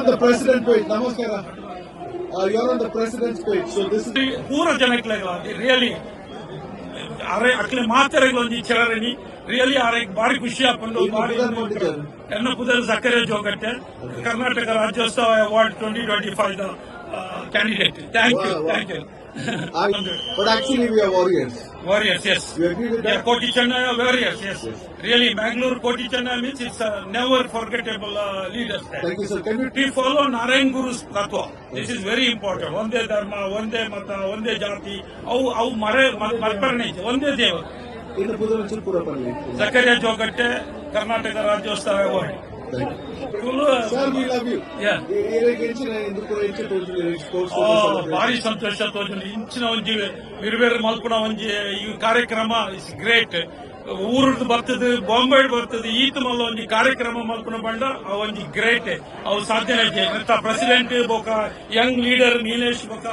on the president page. Namaskara. You're on the president's page. So this is pura janaklega. Really, are akle maatarelonji chelarani. Really, are bari kushia pando bari. Enna pudal Zakaria Jogatte, Karnataka Rajyotsava Award 2025 candidate. Thank you, thank you. But actually we are warriors. Warriors, yes. You agree with that? Yeah, Koti Chennai warriors, yes. Really, Bangalore Koti Chennai means it's a never forgettable leaders. Thank you, sir. Can you We follow Narayan Guru's Tattva. This is very important. Vande Dharma, Vande Mata, Vande Jati. Avu mare marparne. Vande Deva. in the Pudavachal Purapalli? Zakaria Jogatte, Karnataka Rajyotsava Award. Thank you. Sir, we love you. Yeah. ಭಾರಿ ಸಂತೋಷ ತೋಜುಂಡು ಇಂಚಿನ ಒಂಜಿ ಬೇರೆ ಬೇರೆ ಮಲ್ಪುನ ಒಂಜಿ ಈ ಕಾರ್ಯಕ್ರಮ ಇಸ್ ಗ್ರೇಟ್. ಊರದ್ದು ಬರ್ತದೆ, ಬಾಂಬೆ ಬರ್ತದೆ, ಈತ ಮಲ್ಲ ಒಂಜಿ ಕಾರ್ಯಕ್ರಮ ಮಲ್ಪುನ ಬಂಡ ಅವ ಒಂಜಿ ಗ್ರೇಟ್. ಅವು ಸಾಧ್ಯನೆ ಪ್ರೆಸಿಡೆಂಟ್ ಬೋಕ ಯಂಗ್ ಲೀಡರ್ ನೀಲೇಶ್ ಬೋಕ